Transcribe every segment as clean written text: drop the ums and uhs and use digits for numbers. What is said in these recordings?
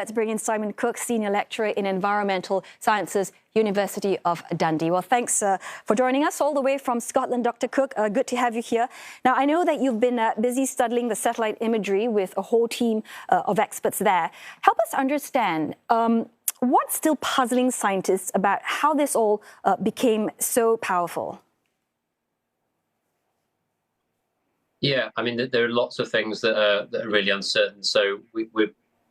Let's bring in Simon Cook, Senior Lecturer in Environmental Sciences, University of Dundee. Well, thanks for joining us all the way from Scotland, Dr. Cook. Good to have you here. Now, I know that you've been busy studying the satellite imagery with a whole team of experts there. Help us understand what's still puzzling scientists about how this all became so powerful. Yeah, I mean, there are lots of things that are really uncertain. So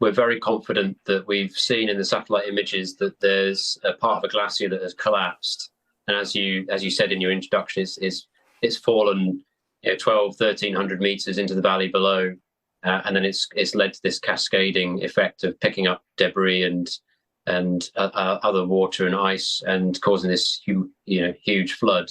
we're very confident that we've seen in the satellite images that there's a part of a glacier that has collapsed. And as you said in your introduction, it's fallen 1,300 meters into the valley below. And then it's led to this cascading effect of picking up debris and other water and ice and causing this huge flood.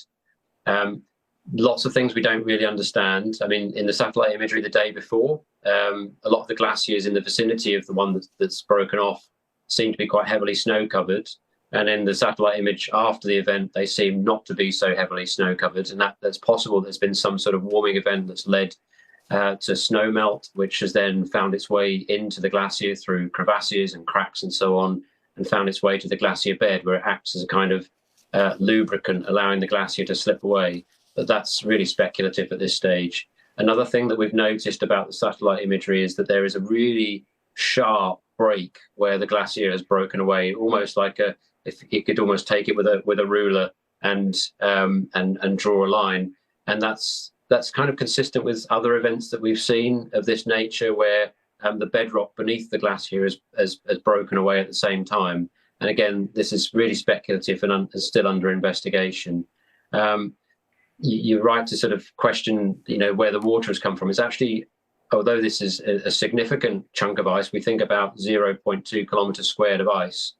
Lots of things we don't really understand. I mean, in the satellite imagery the day before, a lot of the glaciers in the vicinity of the one that's broken off seem to be quite heavily snow covered. And in the satellite image after the event, they seem not to be so heavily snow covered. And that's possible. There's been some sort of warming event that's led to snowmelt, which has then found its way into the glacier through crevasses and cracks and so on, and found its way to the glacier bed, where it acts as a kind of lubricant, allowing the glacier to slip away. But that's really speculative at this stage. Another thing that we've noticed about the satellite imagery is that there is a really sharp break where the glacier has broken away, almost like if you could almost take it with a ruler and draw a line. And that's kind of consistent with other events that we've seen of this nature, where the bedrock beneath the glacier has broken away at the same time. And again, this is really speculative and still under investigation. You're right to sort of question, where the water has come from. It's actually, although this is a significant chunk of ice, we think about 0.2 kilometers squared of ice.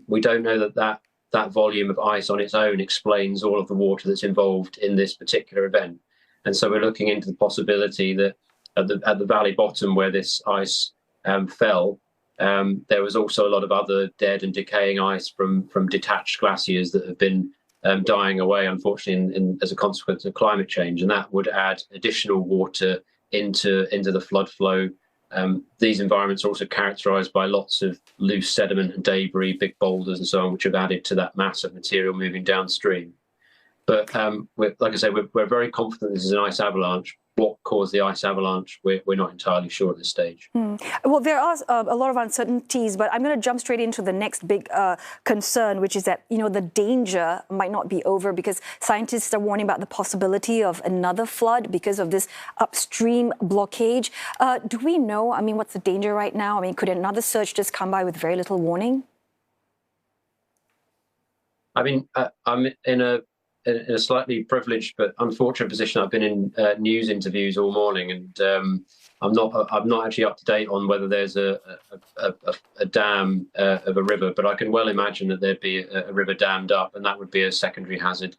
We don't know that volume of ice on its own explains all of the water that's involved in this particular event. And so we're looking into the possibility that at the valley bottom where this ice fell, there was also a lot of other dead and decaying ice from detached glaciers that have been dying away, unfortunately, as a consequence of climate change, and that would add additional water into the flood flow. These environments are also characterized by lots of loose sediment and debris, big boulders and so on, which have added to that mass of material moving downstream. But like I say, we're very confident this is an ice avalanche. What caused the ice avalanche, we're not entirely sure at this stage. Well, there are a lot of uncertainties, but I'm going to jump straight into the next big concern, which is that, the danger might not be over, because scientists are warning about the possibility of another flood because of this upstream blockage. Do we know, what's the danger right now? Could another surge just come by with very little warning? I'm in a slightly privileged but unfortunate position. I've been in news interviews all morning, and I'm not actually up to date on whether there's a dam of a river, but I can well imagine that there'd be a river dammed up, and that would be a secondary hazard.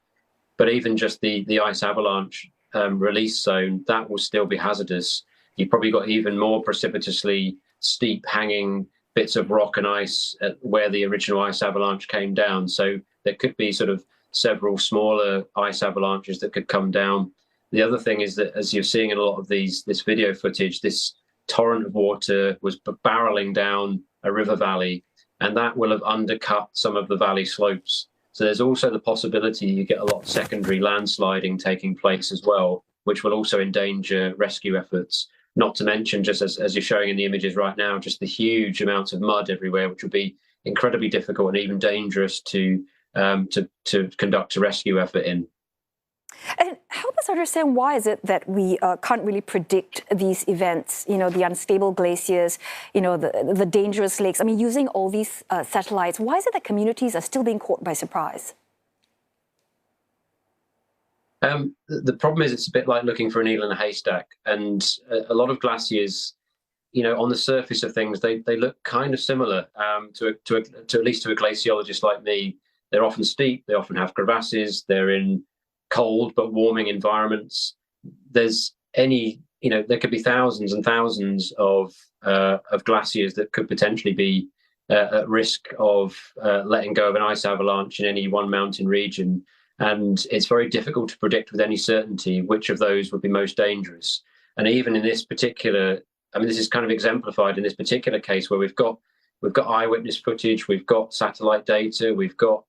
But even just the ice avalanche release zone, that will still be hazardous. You've probably got even more precipitously steep hanging bits of rock and ice where the original ice avalanche came down. So there could be sort of several smaller ice avalanches that could come down. The other thing is that, as you're seeing in a lot of this video footage, this torrent of water was barreling down a river valley, and that will have undercut some of the valley slopes. So there's also the possibility you get a lot of secondary landsliding taking place as well, which will also endanger rescue efforts. Not to mention, just as you're showing in the images right now, just the huge amounts of mud everywhere, which will be incredibly difficult and even dangerous to conduct a rescue effort in. And help us understand, why is it that we can't really predict these events, the unstable glaciers, the dangerous lakes? Using all these satellites, why is it that communities are still being caught by surprise? The problem is it's a bit like looking for a needle in a haystack, and a lot of glaciers, on the surface of things, they look kind of similar to at least to a glaciologist like me. They're often steep, they often have crevasses, they're in cold but warming environments. There could be thousands and thousands of glaciers that could potentially be at risk of letting go of an ice avalanche in any one mountain region. And it's very difficult to predict with any certainty which of those would be most dangerous. And even in this particular I mean, this is kind of exemplified in this particular case where we've got eyewitness footage, we've got satellite data, we've got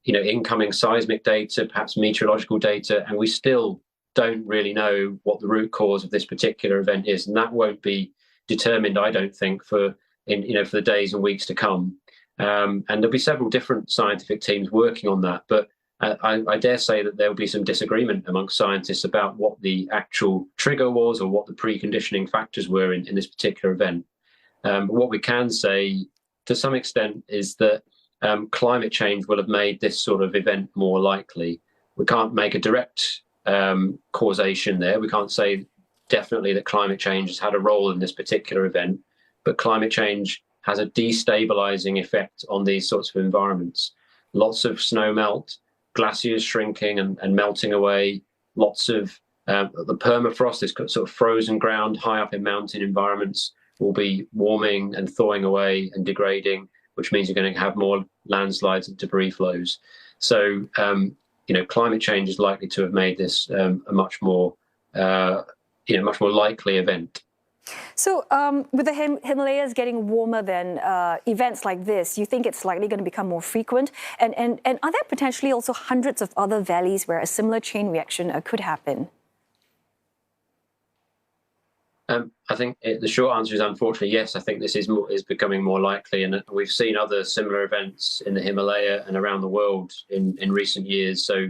incoming seismic data, perhaps meteorological data, and we still don't really know what the root cause of this particular event is, and that won't be determined, I don't think, for the days and weeks to come. And there'll be several different scientific teams working on that, but I dare say that there will be some disagreement amongst scientists about what the actual trigger was or what the preconditioning factors were in this particular event. But what we can say to some extent is that climate change will have made this sort of event more likely. We can't make a direct causation there. We can't say definitely that climate change has had a role in this particular event, but climate change has a destabilizing effect on these sorts of environments. Lots of snow melt, glaciers shrinking and melting away, lots of the permafrost, this sort of frozen ground high up in mountain environments, will be warming and thawing away and degrading, which means you're going to have more landslides and debris flows. So, climate change is likely to have made this a much more likely event. So with the Himalayas getting warmer, then events like this, you think it's likely going to become more frequent? And are there potentially also hundreds of other valleys where a similar chain reaction could happen? I think the short answer is unfortunately yes. I think this is becoming more likely, and we've seen other similar events in the Himalaya and around the world in recent years. So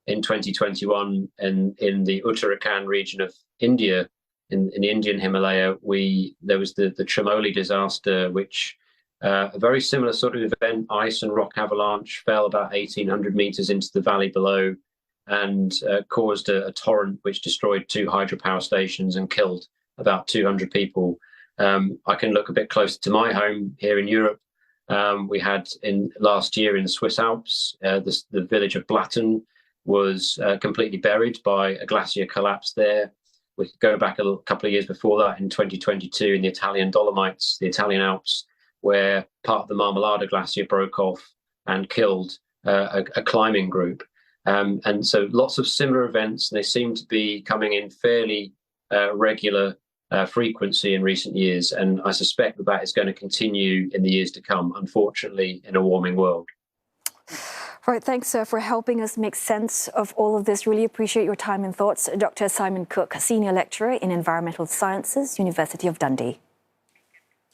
in 2021, and in the Uttarakhand region of India, in the Indian Himalaya, there was the Chamoli disaster, which a very similar sort of event, ice and rock avalanche, fell about 1,800 meters into the valley below and caused a torrent which destroyed 2 hydropower stations and killed about 200 people. I can look a bit closer to my home here in Europe. We had last year in the Swiss Alps, the village of Blatten was completely buried by a glacier collapse there. We could go back a couple of years before that in 2022 in the Italian Dolomites, the Italian Alps, where part of the Marmolada Glacier broke off and killed a climbing group. And so lots of similar events, and they seem to be coming in fairly regular frequency in recent years. And I suspect that is going to continue in the years to come, unfortunately, in a warming world. All right, thanks for helping us make sense of all of this. Really appreciate your time and thoughts. Dr. Simon Cook, Senior Lecturer in Environmental Sciences, University of Dundee.